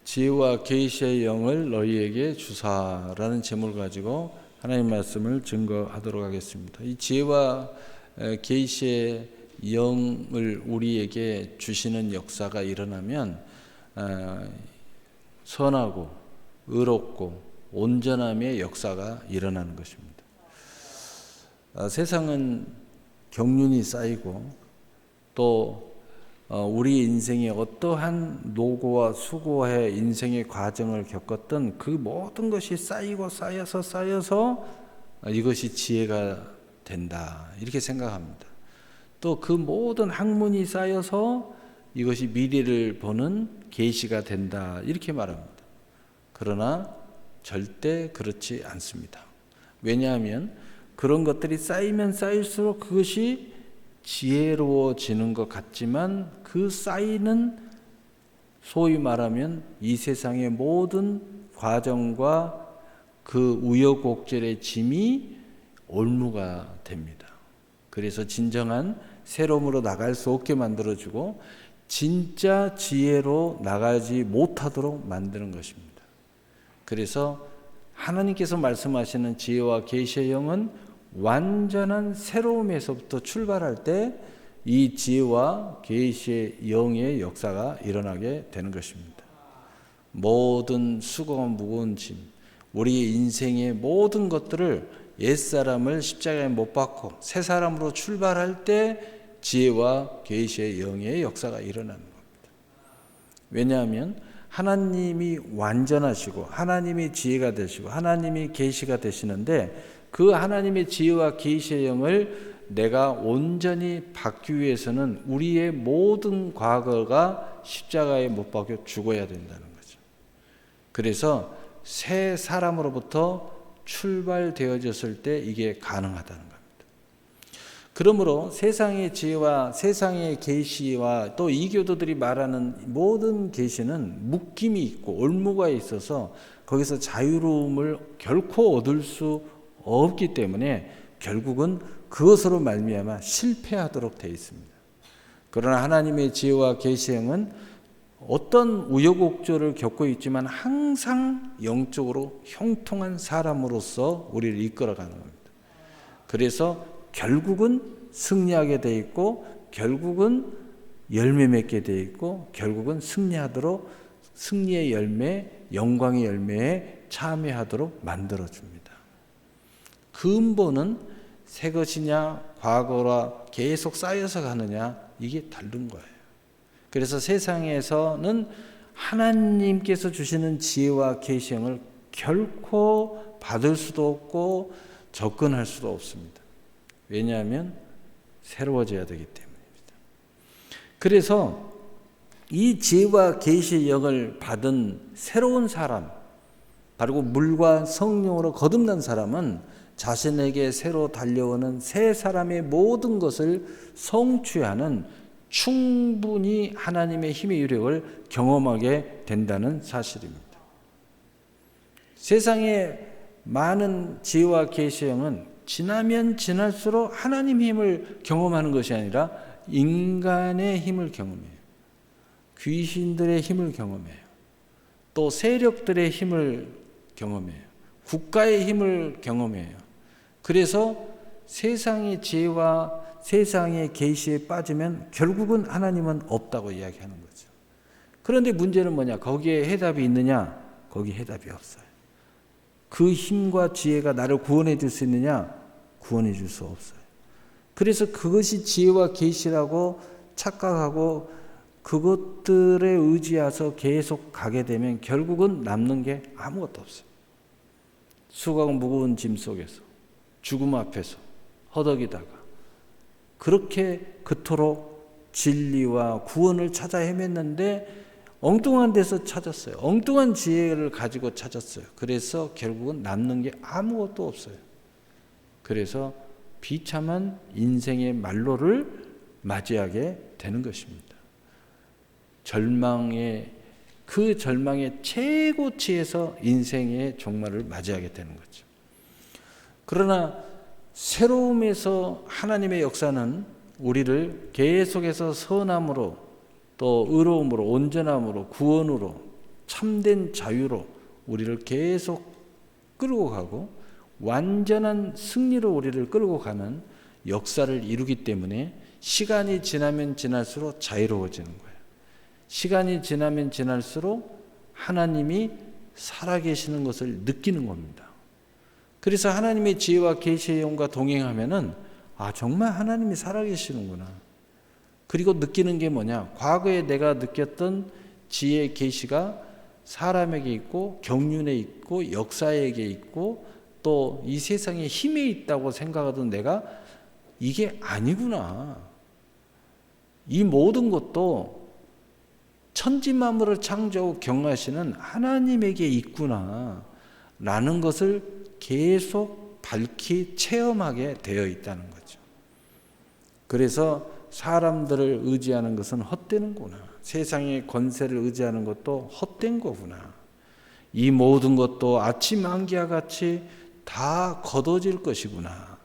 지혜와 계시의 영을 너희에게 주사라는 제목을 가지고 하나님 말씀을 증거하도록 하겠습니다. 이 지혜와 계시의 영을 우리에게 주시는 역사가 일어나면 선하고 의롭고 온전함의 역사가 일어나는 것입니다. 세상은 경륜이 쌓이고 또 우리 인생에 어떠한 노고와 수고의 인생의 과정을 겪었던 그 모든 것이 쌓이고 쌓여서 이것이 지혜가 된다 이렇게 생각합니다. 또 그 모든 학문이 쌓여서 이것이 미래를 보는 계시가 된다 이렇게 말합니다. 그러나 절대 그렇지 않습니다. 왜냐하면 그런 것들이 쌓이면 쌓일수록 그것이 지혜로워지는 것 같지만 그 쌓이는 소위 말하면 이 세상의 모든 과정과 그 우여곡절의 짐이 올무가 됩니다. 그래서 진정한 새로움으로 나갈 수 없게 만들어주고 진짜 지혜로 나가지 못하도록 만드는 것입니다. 그래서 하나님께서 말씀하시는 지혜와 계시의 영은 완전한 새로움에서부터 출발할 때 이 지혜와 계시의 영의 역사가 일어나게 되는 것입니다. 모든 수고가 무거운 짐, 우리의 인생의 모든 것들을 옛사람을 십자가에 못 박고 새 사람으로 출발할 때 지혜와 계시의 영의 역사가 일어나는 겁니다. 왜냐하면 하나님이 완전하시고 하나님이 지혜가 되시고 하나님이 계시가 되시는데 그 하나님의 지혜와 계시의 영을 내가 온전히 받기 위해서는 우리의 모든 과거가 십자가에 못 박혀 죽어야 된다는 거죠. 그래서 새 사람으로부터 출발되어졌을 때 이게 가능하다는 겁니다. 그러므로 세상의 지혜와 세상의 계시와 또 이교도들이 말하는 모든 계시는 묶임이 있고 올무가 있어서 거기서 자유로움을 결코 얻을 수 없기 때문에 결국은 그것으로 말미암아 실패하도록 되어 있습니다. 그러나 하나님의 지혜와 계시의 영은 어떤 우여곡절을 겪고 있지만 항상 영적으로 형통한 사람으로서 우리를 이끌어가는 겁니다. 그래서 결국은 승리하게 되어 있고 결국은 열매 맺게 되어 있고 결국은 승리하도록 승리의 열매, 영광의 열매에 참여하도록 만들어줍니다. 근본은 새 것이냐 과거라 계속 쌓여서 가느냐 이게 다른 거예요. 그래서 세상에서는 하나님께서 주시는 지혜와 계시형을 결코 받을 수도 없고 접근할 수도 없습니다. 왜냐하면 새로워져야 되기 때문입니다. 그래서 이 지혜와 계시의 영을 받은 새로운 사람, 바로 물과 성령으로 거듭난 사람은 자신에게 새로 달려오는 새 사람의 모든 것을 성취하는 충분히 하나님의 힘의 유력을 경험하게 된다는 사실입니다. 세상에 많은 지혜와 계시의 영은 지나면 지날수록 하나님의 힘을 경험하는 것이 아니라 인간의 힘을 경험해요. 귀신들의 힘을 경험해요. 또 세력들의 힘을 경험해요. 국가의 힘을 경험해요. 그래서 세상의 지혜와 세상의 계시에 빠지면 결국은 하나님은 없다고 이야기하는 거죠. 그런데 문제는 뭐냐? 거기에 해답이 있느냐? 거기에 해답이 없어요. 그 힘과 지혜가 나를 구원해 줄 수 있느냐? 구원해 줄 수 없어요. 그래서 그것이 지혜와 계시라고 착각하고 그것들에 의지해서 계속 가게 되면 결국은 남는 게 아무것도 없어요. 수고하고 무거운 짐 속에서 죽음 앞에서 허덕이다가 그렇게 그토록 진리와 구원을 찾아 헤맸는데 엉뚱한 데서 찾았어요. 엉뚱한 지혜를 가지고 찾았어요. 그래서 결국은 남는 게 아무것도 없어요. 그래서 비참한 인생의 말로를 맞이하게 되는 것입니다. 그 절망의 최고치에서 인생의 종말을 맞이하게 되는 거죠. 그러나 새로움에서 하나님의 역사는 우리를 계속해서 선함으로 또 의로움으로 온전함으로 구원으로 참된 자유로 우리를 계속 끌고 가고 완전한 승리로 우리를 끌고 가는 역사를 이루기 때문에 시간이 지나면 지날수록 자유로워지는 거예요. 시간이 지나면 지날수록 하나님이 살아계시는 것을 느끼는 겁니다. 그래서 하나님의 지혜와 계시의 영과 동행하면은 정말 하나님이 살아계시는구나. 그리고 느끼는 게 뭐냐? 과거에 내가 느꼈던 지혜 계시가 사람에게 있고 경륜에 있고 역사에게 있고 또 이 세상에 힘에 있다고 생각하던 내가 이게 아니구나. 이 모든 것도 천지만물을 창조하고 경하시는 하나님에게 있구나 라는 것을 계속 밝히 체험하게 되어 있다는 거죠. 그래서 사람들을 의지하는 것은 헛되는구나. 세상의 권세를 의지하는 것도 헛된 거구나. 이 모든 것도 아침 안개와 같이 다 걷어질 것이구나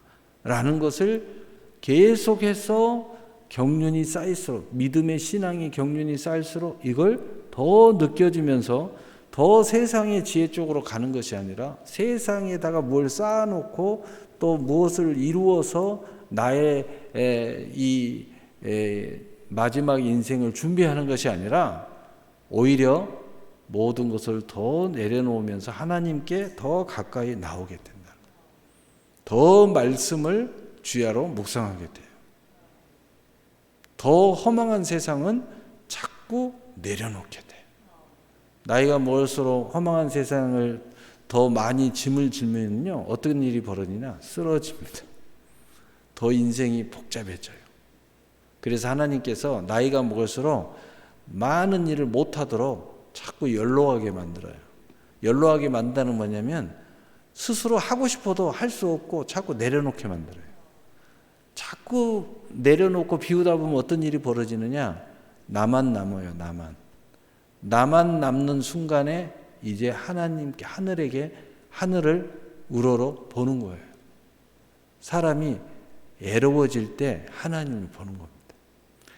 라는 것을 계속해서 경륜이 쌓일수록, 믿음의 신앙의 경륜이 쌓일수록 이걸 더 느껴지면서 더 세상의 지혜 쪽으로 가는 것이 아니라 세상에다가 뭘 쌓아놓고 또 무엇을 이루어서 나의 이 마지막 인생을 준비하는 것이 아니라 오히려 모든 것을 더 내려놓으면서 하나님께 더 가까이 나오게 된다. 더 말씀을 주야로 묵상하게 돼요. 더 허망한 세상은 자꾸 내려놓게 돼요. 나이가 먹을수록 허망한 세상을 더 많이 짐을 지면요 어떤 일이 벌어지냐? 쓰러집니다. 더 인생이 복잡해져요. 그래서 하나님께서 나이가 먹을수록 많은 일을 못하도록 자꾸 연로하게 만들어요. 연로하게 만든다는 뭐냐면 스스로 하고 싶어도 할 수 없고 자꾸 내려놓게 만들어요. 자꾸 내려놓고 비우다 보면 어떤 일이 벌어지느냐? 나만 남아요. 나만 남는 순간에 이제 하나님께 하늘을 우러러 보는 거예요. 사람이 애로워질 때 하나님을 보는 겁니다.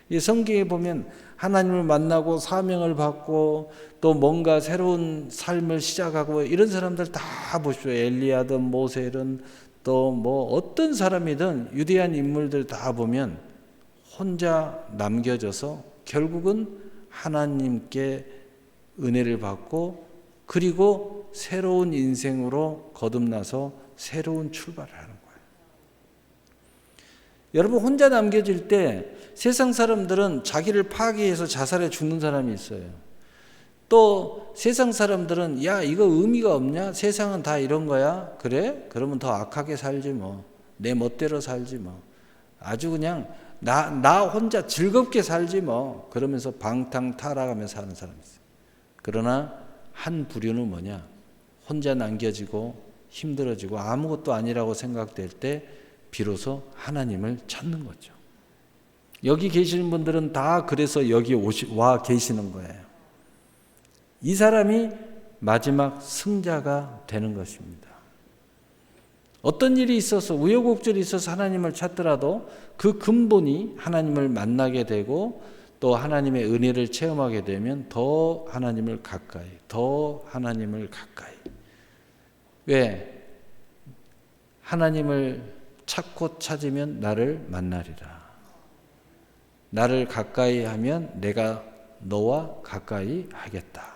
이 성경에 보면 하나님을 만나고 사명을 받고 또 뭔가 새로운 삶을 시작하고 이런 사람들 다 보십시오. 엘리야든 모세든 또 뭐 어떤 사람이든 위대한 인물들 다 보면 혼자 남겨져서 결국은 하나님께 은혜를 받고 그리고 새로운 인생으로 거듭나서 새로운 출발을 하는 거예요. 여러분 혼자 남겨질 때 세상 사람들은 자기를 파괴해서 자살해 죽는 사람이 있어요. 또 세상 사람들은 야 이거 의미가 없냐? 세상은 다 이런 거야? 그래? 그러면 더 악하게 살지 뭐. 내 멋대로 살지 뭐. 아주 그냥 나 혼자 즐겁게 살지 뭐. 그러면서 방탕타락하면서 사는 사람이 있어요. 그러나 한 부류는 뭐냐? 혼자 남겨지고 힘들어지고 아무것도 아니라고 생각될 때 비로소 하나님을 찾는 거죠. 여기 계시는 분들은 다 그래서 여기 와 계시는 거예요. 이 사람이 마지막 승자가 되는 것입니다. 어떤 일이 있어서 우여곡절이 있어서 하나님을 찾더라도 그 근본이 하나님을 만나게 되고 또 하나님의 은혜를 체험하게 되면 더 하나님을 가까이. 왜? 하나님을 찾고 찾으면 나를 만나리라. 나를 가까이 하면 내가 너와 가까이 하겠다.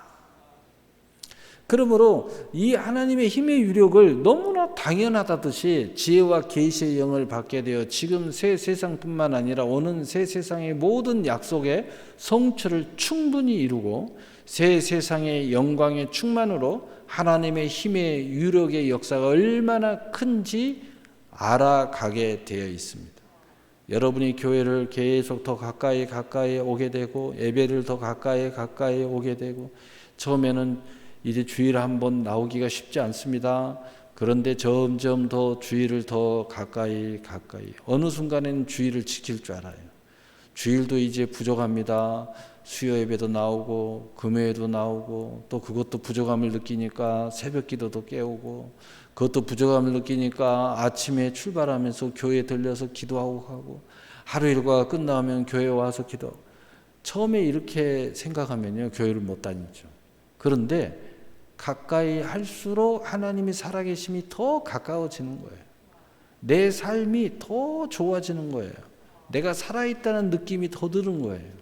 그러므로 이 하나님의 힘의 유력을 너무나 당연하다듯이 지혜와 계시의 영을 받게 되어 지금 새 세상뿐만 아니라 오는 새 세상의 모든 약속의 성취를 충분히 이루고 새 세상의 영광의 충만으로 하나님의 힘의 유력의 역사가 얼마나 큰지 알아가게 되어 있습니다. 여러분이 교회를 계속 더 가까이 오게 되고 예배를 더 가까이 오게 되고 처음에는 이제 주일 한번 나오기가 쉽지 않습니다. 그런데 점점 더 주일을 더 가까이 어느 순간에는 주일을 지킬 줄 알아요. 주일도 이제 부족합니다. 수요 예배도 나오고 금요일도 나오고 또 그것도 부족함을 느끼니까 새벽 기도도 깨우고 그것도 부족함을 느끼니까 아침에 출발하면서 교회에 들려서 기도하고 가고 하루 일과가 끝나면 교회에 와서 기도. 처음에 이렇게 생각하면요 교회를 못 다니죠. 그런데 가까이 할수록 하나님이 살아계심이 더 가까워지는 거예요. 내 삶이 더 좋아지는 거예요. 내가 살아있다는 느낌이 더 드는 거예요.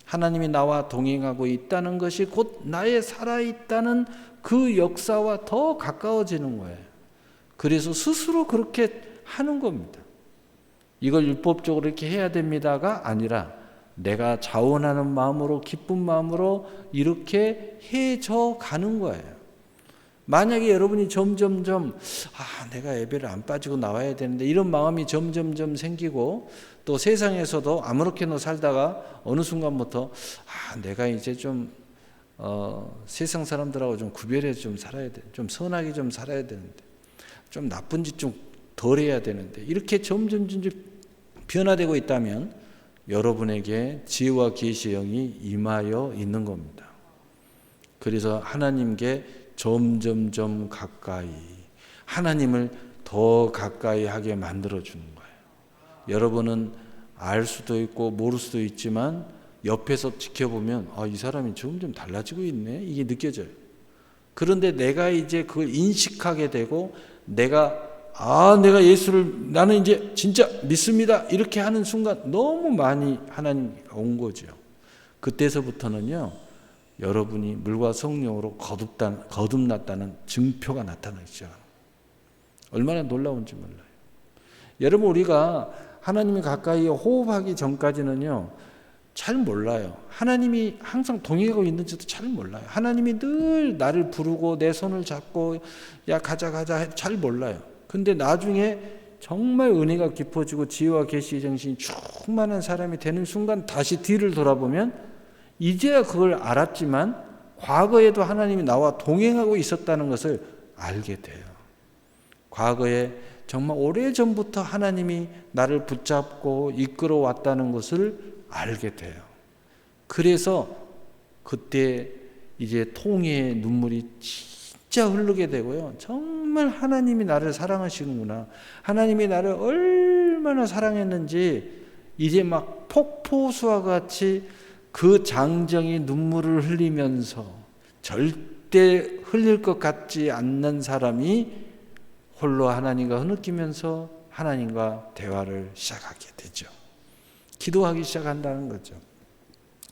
하나님이 나와 동행하고 있다는 것이 곧 나의 살아있다는 그 역사와 더 가까워지는 거예요. 그래서 스스로 그렇게 하는 겁니다. 이걸 율법적으로 이렇게 해야 됩니다가 아니라 내가 자원하는 마음으로 기쁜 마음으로 이렇게 해져 가는 거예요. 만약에 여러분이 점점점 내가 예배를 안 빠지고 나와야 되는데 이런 마음이 점점점 생기고 또 세상에서도 아무렇게나 살다가 어느 순간부터 내가 이제 좀 세상 사람들하고 좀 구별해서 좀 살아야 돼. 좀 선하게 좀 살아야 되는데 좀 나쁜 짓 좀 덜 해야 되는데 이렇게 점점 변화되고 있다면 여러분에게 지혜와 계시의 영이 임하여 있는 겁니다. 그래서 하나님께 점점점 가까이 하나님을 더 가까이 하게 만들어주는 거예요. 여러분은 알 수도 있고 모를 수도 있지만 옆에서 지켜보면 이 사람이 점점 달라지고 있네 이게 느껴져요. 그런데 내가 이제 그걸 인식하게 되고 내가 예수를 나는 이제 진짜 믿습니다 이렇게 하는 순간 너무 많이 하나님 온 거죠. 그때서부터는요 여러분이 물과 성령으로 거듭났다는 증표가 나타나기 시작합니다. 얼마나 놀라운지 몰라요. 여러분 우리가 하나님이 가까이 호흡하기 전까지는요 잘 몰라요. 하나님이 항상 동행하고 있는지도 잘 몰라요. 하나님이 늘 나를 부르고 내 손을 잡고 야 가자 잘 몰라요. 근데 나중에 정말 은혜가 깊어지고 지혜와 계시의 정신이 충만한 사람이 되는 순간 다시 뒤를 돌아보면 이제야 그걸 알았지만 과거에도 하나님이 나와 동행하고 있었다는 것을 알게 돼요. 과거에 정말 오래전부터 하나님이 나를 붙잡고 이끌어 왔다는 것을 알게 돼요. 그래서 그때 이제 통해의 눈물이 진짜 흐르게 되고요. 정말 하나님이 나를 사랑하시는구나. 하나님이 나를 얼마나 사랑했는지 이제 막 폭포수와 같이 그 장정이 눈물을 흘리면서 절대 흘릴 것 같지 않는 사람이 홀로 하나님과 흐느끼면서 하나님과 대화를 시작하게 되죠. 기도하기 시작한다는 거죠.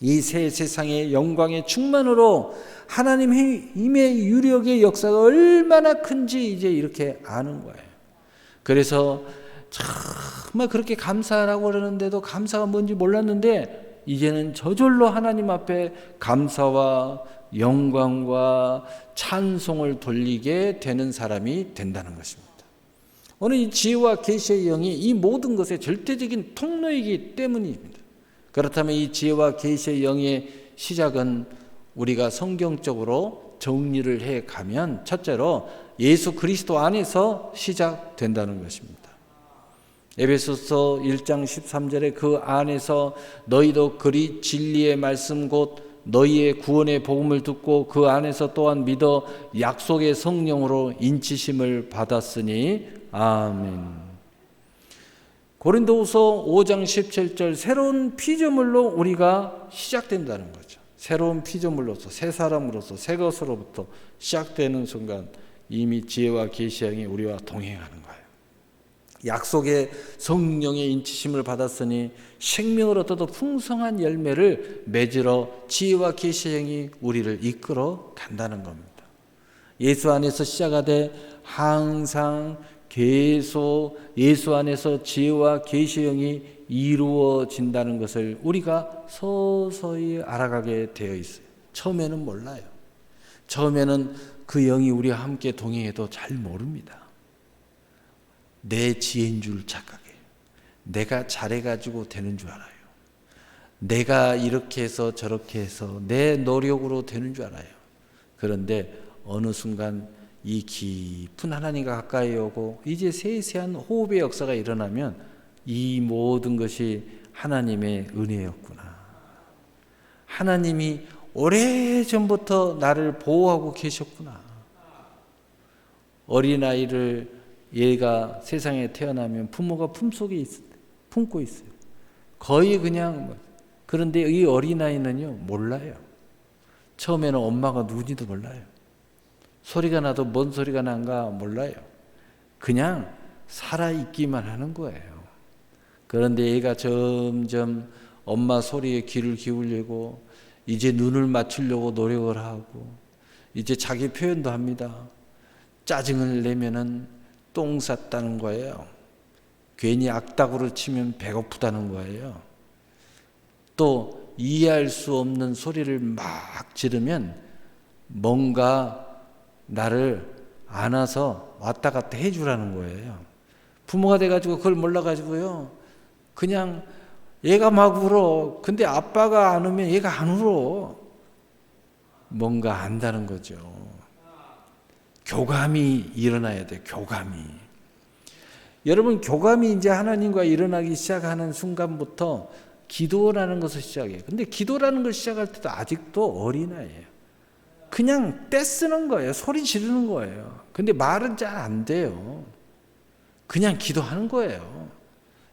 이 새 세상의 영광의 충만으로 하나님의 힘의 유력의 역사가 얼마나 큰지 이제 이렇게 아는 거예요. 그래서 정말 그렇게 감사하라고 그러는데도 감사가 뭔지 몰랐는데 이제는 저절로 하나님 앞에 감사와 영광과 찬송을 돌리게 되는 사람이 된다는 것입니다. 오늘 이 지혜와 계시의 영이 이 모든 것의 절대적인 통로이기 때문입니다. 그렇다면 이 지혜와 계시의 영의 시작은 우리가 성경적으로 정리를 해 가면 첫째로 예수 그리스도 안에서 시작된다는 것입니다. 에베소서 1장 13절에 그 안에서 너희도 그리 진리의 말씀 곧 너희의 구원의 복음을 듣고 그 안에서 또한 믿어 약속의 성령으로 인치심을 받았으니 아멘. 고린도후서 5장 17절 새로운 피조물로 우리가 시작된다는 거죠. 새로운 피조물로서 새 사람으로서 새 것으로부터 시작되는 순간 이미 지혜와 계시의 영이 우리와 동행하는 거예요. 약속의 성령의 인치심을 받았으니 생명을 얻어도 풍성한 열매를 맺으러 지혜와 계시의 영이 우리를 이끌어 간다는 겁니다. 예수 안에서 시작하되 항상 계속 예수 안에서 지혜와 계시의 영이 이루어진다는 것을 우리가 서서히 알아가게 되어 있어요. 처음에는 몰라요. 처음에는 그 영이 우리와 함께 동행해도 잘 모릅니다. 내 지혜인 줄 착각해요. 내가 잘해가지고 되는 줄 알아요. 내가 이렇게 해서 저렇게 해서 내 노력으로 되는 줄 알아요. 그런데 어느 순간 이 깊은 하나님과 가까이 오고 이제 세세한 호흡의 역사가 일어나면 이 모든 것이 하나님의 은혜였구나. 하나님이 오래전부터 나를 보호하고 계셨구나. 어린아이를 얘가 세상에 태어나면 부모가 품속에 품고 있어요. 거의 그냥 그런데 이 어린아이는요 몰라요. 처음에는 엄마가 누군지도 몰라요. 소리가 나도 뭔 소리가 난가 몰라요. 그냥 살아있기만 하는 거예요. 그런데 얘가 점점 엄마 소리에 귀를 기울이고 이제 눈을 맞추려고 노력을 하고 이제 자기 표현도 합니다. 짜증을 내면은 똥 쌌다는 거예요. 괜히 악다구를 치면 배고프다는 거예요. 또 이해할 수 없는 소리를 막 지르면 뭔가 나를 안아서 왔다 갔다 해주라는 거예요. 부모가 돼가지고 그걸 몰라가지고요. 그냥 얘가 막 울어. 근데 아빠가 안 울면 얘가 안 울어. 뭔가 안다는 거죠. 교감이 일어나야 돼. 교감이. 여러분, 교감이 이제 하나님과 일어나기 시작하는 순간부터 기도라는 것을 시작해요. 근데 기도라는 걸 시작할 때도 아직도 어린아이예요. 그냥 떼쓰는 거예요. 소리 지르는 거예요. 근데 말은 잘 안 돼요. 그냥 기도하는 거예요.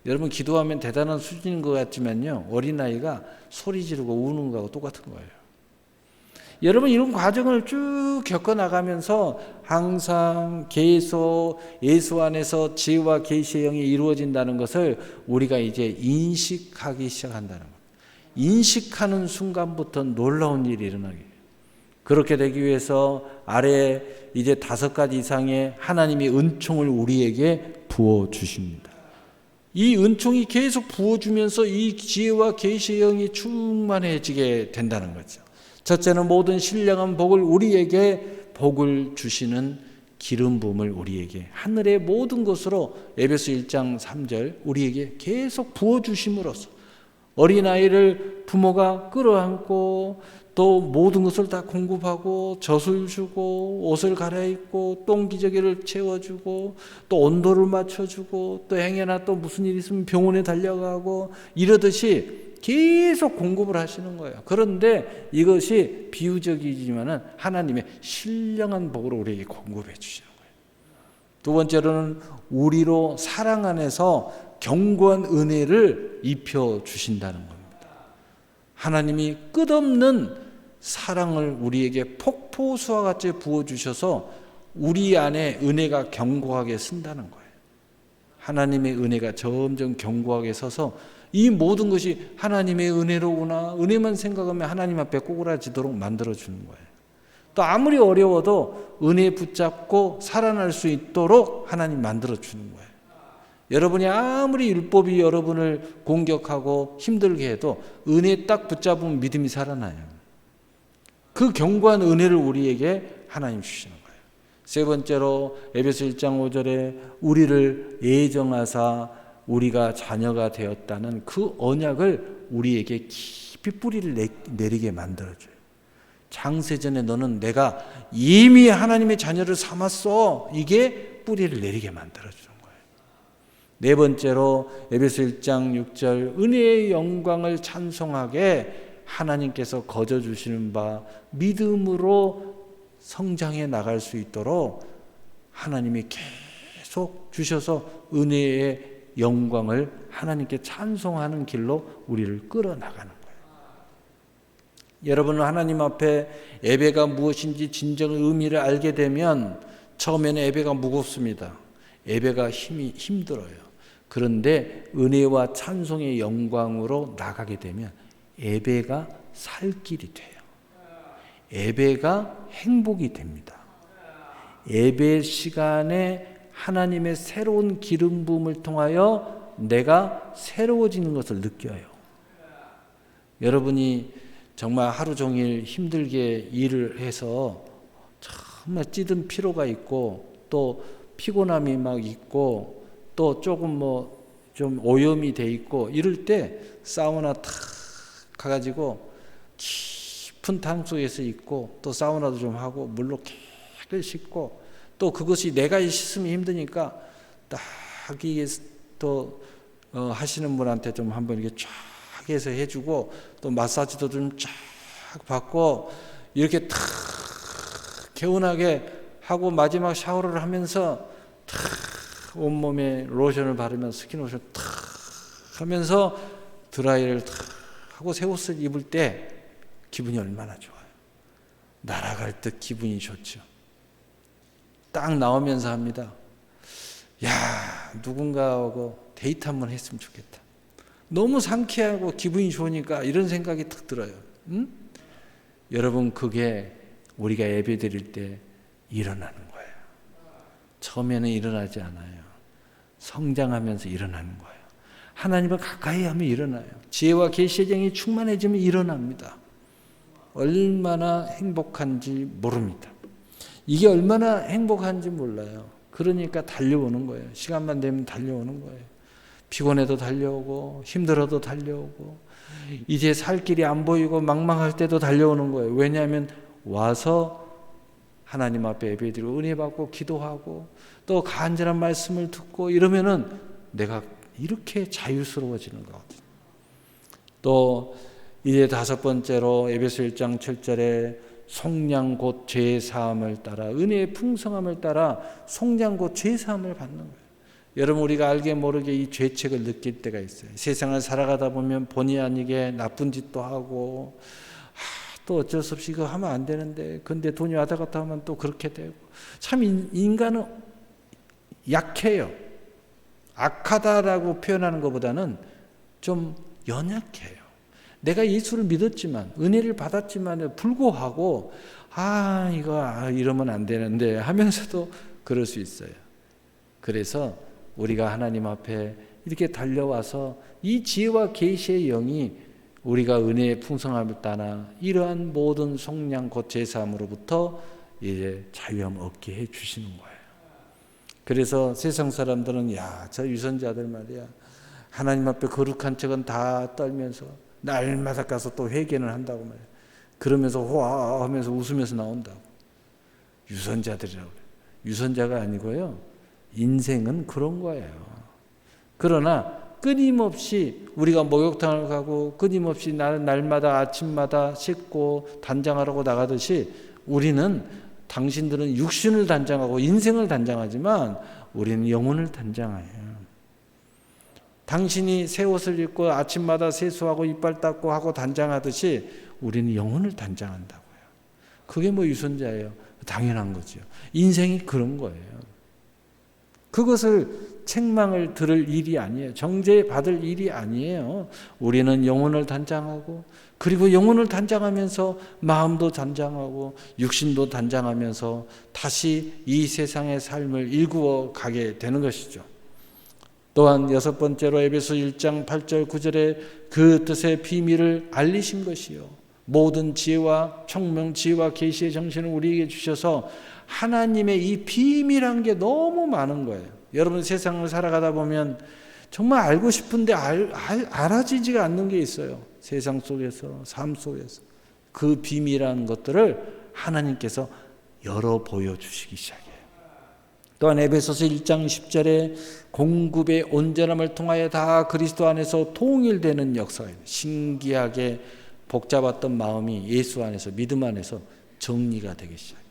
여러분, 기도하면 대단한 수준인 것 같지만요, 어린아이가 소리 지르고 우는 거하고 똑같은 거예요. 여러분, 이런 과정을 쭉 겪어나가면서 항상 계속 예수 안에서 지혜와 계시의 영이 이루어진다는 것을 우리가 이제 인식하기 시작한다는 거예요. 인식하는 순간부터 놀라운 일이 일어나게 해요. 그렇게 되기 위해서 아래 이제 5가지 이상의 하나님의 은총을 우리에게 부어주십니다. 이 은총이 계속 부어주면서 이 지혜와 계시의 영이 충만해지게 된다는 거죠. 첫째는 모든 신령한 복을 우리에게 복을 주시는 기름 부음을 우리에게 하늘의 모든 것으로 에베소 1장 3절 우리에게 계속 부어주심으로써 어린아이를 부모가 끌어안고 또 모든 것을 다 공급하고 젖을 주고 옷을 갈아입고 똥기저귀를 채워주고 또 온도를 맞춰주고 또 행여나 또 무슨 일이 있으면 병원에 달려가고 이러듯이 계속 공급을 하시는 거예요. 그런데 이것이 비유적이지만은 하나님의 신령한 복으로 우리에게 공급해 주시는 거예요. 두 번째로는 우리로 사랑 안에서 견고한 은혜를 입혀 주신다는 겁니다. 하나님이 끝없는 사랑을 우리에게 폭포수와 같이 부어주셔서 우리 안에 은혜가 견고하게 쓴다는 거예요. 하나님의 은혜가 점점 견고하게 서서 이 모든 것이 하나님의 은혜로구나, 은혜만 생각하면 하나님 앞에 꼬꾸라지도록 만들어주는 거예요. 또 아무리 어려워도 은혜 붙잡고 살아날 수 있도록 하나님 만들어주는 거예요. 여러분이 아무리 율법이 여러분을 공격하고 힘들게 해도 은혜 딱 붙잡으면 믿음이 살아나요. 그 견고한 은혜를 우리에게 하나님 주시는 거예요. 세 번째로 에베소 1장 5절에 우리를 예정하사 우리가 자녀가 되었다는 그 언약을 우리에게 깊이 뿌리를 내리게 만들어줘요. 창세전에 너는 내가 이미 하나님의 자녀를 삼았어. 이게 뿌리를 내리게 만들어주는 거예요. 네 번째로 에베소 1장 6절 은혜의 영광을 찬송하게 하나님께서 거저주시는 바 믿음으로 성장해 나갈 수 있도록 하나님이 계속 주셔서 은혜의 영광을 하나님께 찬송하는 길로 우리를 끌어나가는 거예요. 여러분은 하나님 앞에 예배가 무엇인지 진정 의미를 알게 되면 처음에는 예배가 무겁습니다. 예배가 힘들어요. 그런데 은혜와 찬송의 영광으로 나가게 되면 예배가 살 길이 돼요. 예배가 행복이 됩니다. 예배 시간에 하나님의 새로운 기름 부음을 통하여 내가 새로워지는 것을 느껴요. 여러분이 정말 하루 종일 힘들게 일을 해서 정말 찌든 피로가 있고 또 피곤함이 막 있고 또 조금 좀 오염이 돼 있고 이럴 때 사우나 탁 가가지고 깊은 땅 속에서 있고 또 사우나도 좀 하고 물로 깨끗이 씻고 또 그것이 내가 씻으면 힘드니까 딱 이게 또 하시는 분한테 좀 한번 이렇게 쫙 해서 해주고 또 마사지도 좀 쫙 받고 이렇게 탁 개운하게 하고 마지막 샤워를 하면서 탁 온몸에 로션을 바르면서 스킨로션 탁 하면서 드라이를 탁 하고 새 옷을 입을 때 기분이 얼마나 좋아요. 날아갈 듯 기분이 좋죠. 딱 나오면서 합니다. 야, 누군가하고 데이트 한번 했으면 좋겠다. 너무 상쾌하고 기분이 좋으니까 이런 생각이 탁 들어요. 응? 여러분, 그게 우리가 예배 드릴 때 일어나는 거예요. 처음에는 일어나지 않아요. 성장하면서 일어나는 거예요. 하나님을 가까이 하면 일어나요. 지혜와 계시의 영이 충만해지면 일어납니다. 얼마나 행복한지 모릅니다. 이게 얼마나 행복한지 몰라요. 그러니까 달려오는 거예요. 시간만 되면 달려오는 거예요. 피곤해도 달려오고 힘들어도 달려오고 이제 살 길이 안 보이고 망망할 때도 달려오는 거예요. 왜냐하면 와서 하나님 앞에 예배드리고 은혜 받고 기도하고 또 간절한 말씀을 듣고 이러면은 내가 이렇게 자유스러워지는 거거든요. 또 이제 5번째로 에베소 1장 7절에 속량 곧 죄 사함을 따라 은혜의 풍성함을 따라 속량 곧 죄 사함을 받는 거예요. 여러분, 우리가 알게 모르게 이 죄책을 느낄 때가 있어요. 세상을 살아가다 보면 본의 아니게 나쁜 짓도 하고 또 어쩔 수 없이 이거 하면 안 되는데 근데 돈이 왔다 갔다 하면 또 그렇게 되고 참 인간은 약해요. 악하다라고 표현하는 것보다는 좀 연약해요. 내가 예수를 믿었지만 은혜를 받았지만 불구하고 이거 이러면 안 되는데 하면서도 그럴 수 있어요. 그래서 우리가 하나님 앞에 이렇게 달려와서 이 지혜와 계시의 영이 우리가 은혜의 풍성함을 따라 이러한 모든 속량 곧 제사함으로부터 이제 자유함을 얻게 해 주시는 거예요. 그래서 세상 사람들은 저 유선자들 말이야 하나님 앞에 거룩한 척은 다 떨면서 날마다 가서 또 회개는 한다고 말이야. 그러면서 호아 하면서 웃으면서 나온다고. 유선자들이라고 그래요. 유선자가 아니고요. 인생은 그런 거예요. 그러나 끊임없이 우리가 목욕탕을 가고 끊임없이 날마다 아침마다 씻고 단장하라고 나가듯이 우리는 당신들은 육신을 단장하고 인생을 단장하지만 우리는 영혼을 단장해요. 당신이 새 옷을 입고 아침마다 세수하고 이빨 닦고 하고 단장하듯이 우리는 영혼을 단장한다고요. 그게 유선자예요. 당연한 거죠. 인생이 그런 거예요. 그것을 책망을 들을 일이 아니에요. 정죄받을 일이 아니에요. 우리는 영혼을 단장하고 그리고 영혼을 단장하면서 마음도 단장하고 육신도 단장하면서 다시 이 세상의 삶을 일구어 가게 되는 것이죠. 또한 6번째로 에베소 1장 8절 9절에 그 뜻의 비밀을 알리신 것이요. 모든 지혜와 총명, 지혜와 계시의 정신을 우리에게 주셔서 하나님의 이 비밀한 게 너무 많은 거예요. 여러분 세상을 살아가다 보면 정말 알고 싶은데 알아지지가 않는 게 있어요. 세상 속에서, 삶 속에서. 그 비밀한 것들을 하나님께서 열어 보여주시기 시작해요. 또한 에베소서 1장 10절에 공급의 온전함을 통하여 다 그리스도 안에서 통일되는 역사예요. 신기하게 복잡했던 마음이 예수 안에서 믿음 안에서 정리가 되기 시작해요.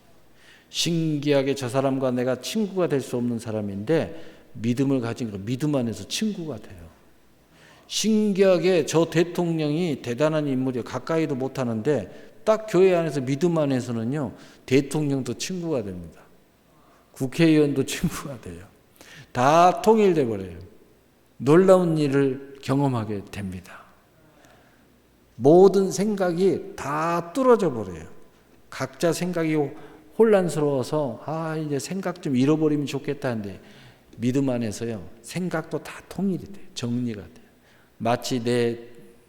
신기하게 저 사람과 내가 친구가 될 수 없는 사람인데 믿음을 가진 거 믿음 안에서 친구가 돼요. 신기하게 저 대통령이 대단한 인물이에요. 가까이도 못하는데 딱 교회 안에서 믿음 안에서는요 대통령도 친구가 됩니다. 국회의원도 친구가 돼요. 다 통일돼 버려요. 놀라운 일을 경험하게 됩니다. 모든 생각이 다 뚫어져 버려요. 각자 생각이 혼란스러워서 이제 생각 좀 잃어버리면 좋겠다 하는데 믿음 안에서요 생각도 다 통일이 돼요. 정리가 돼요. 마치 내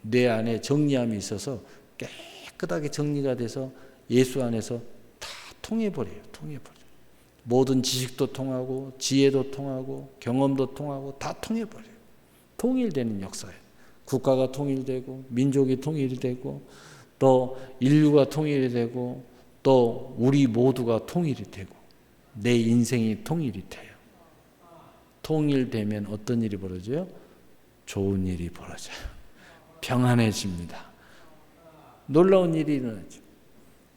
뇌 안에 정리함이 있어서 깨끗하게 정리가 돼서 예수 안에서 다 통해버려요. 모든 지식도 통하고 지혜도 통하고 경험도 통하고 다 통해버려요. 통일되는 역사예요. 국가가 통일되고 민족이 통일되고 또 인류가 통일이 되고 또 우리 모두가 통일이 되고 내 인생이 통일이 돼요. 통일되면 어떤 일이 벌어져요? 좋은 일이 벌어져요. 평안해집니다. 놀라운 일이 일어나죠.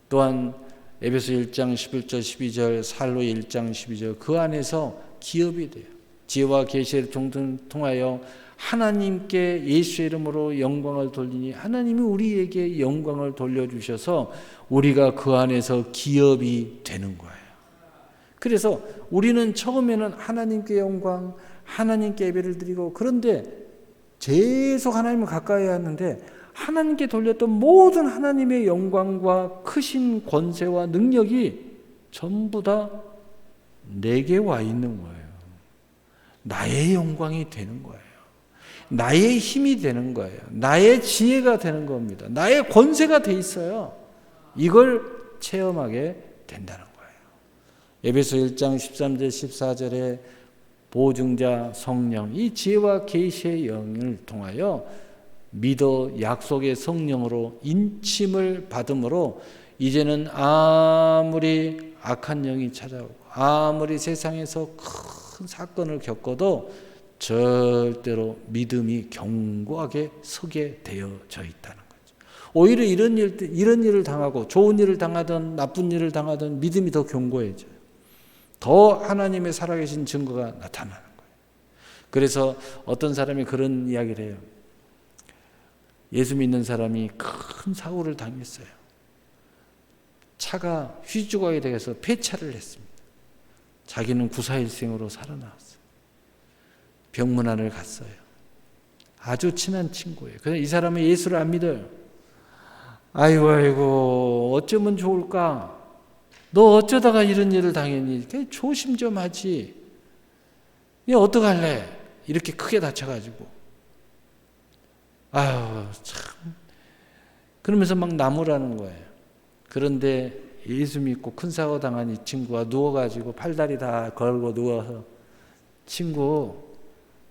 또한 에베소 1장 11절 12절 살로 1장 12절 그 안에서 기업이 돼요. 지혜와 계시를 통하여 하나님께 예수의 이름으로 영광을 돌리니 하나님이 우리에게 영광을 돌려주셔서 우리가 그 안에서 기업이 되는 거예요. 그래서 우리는 처음에는 하나님께 영광, 하나님께 예배를 드리고, 그런데 계속 하나님을 가까이 하는데 하나님께 돌렸던 모든 하나님의 영광과 크신 권세와 능력이 전부 다 내게 와 있는 거예요. 나의 영광이 되는 거예요. 나의 힘이 되는 거예요. 나의 지혜가 되는 겁니다. 나의 권세가 돼 있어요. 이걸 체험하게 된다는 거예요. 에베소 1장 13절 14절에 보증자 성령, 이 지혜와 계시의 영을 통하여 믿어 약속의 성령으로 인침을 받음으로 이제는 아무리 악한 영이 찾아오고 아무리 세상에서 큰 사건을 겪어도 절대로 믿음이 견고하게 서게 되어져 있다는 거죠. 오히려 이런 일을 당하고 좋은 일을 당하든 나쁜 일을 당하든 믿음이 더 견고해져요. 더 하나님의 살아계신 증거가 나타나는 거예요. 그래서 어떤 사람이 그런 이야기를 해요. 예수 믿는 사람이 큰 사고를 당했어요. 차가 휘죽하게 돼서 폐차를 했습니다. 자기는 구사일생으로 살아나왔어요. 병문안을 갔어요. 아주 친한 친구예요. 그래서 이 사람은 예수를 안 믿어요. 아이고 어쩌면 좋을까? 너 어쩌다가 이런 일을 당했니? 조심 좀 하지. 얘 어떡할래? 이렇게 크게 다쳐가지고. 아유 참. 그러면서 막 나무라는 거예요. 그런데 예수 믿고 큰 사고 당한 이 친구가 누워가지고 팔다리 다 걸고 누워서, 친구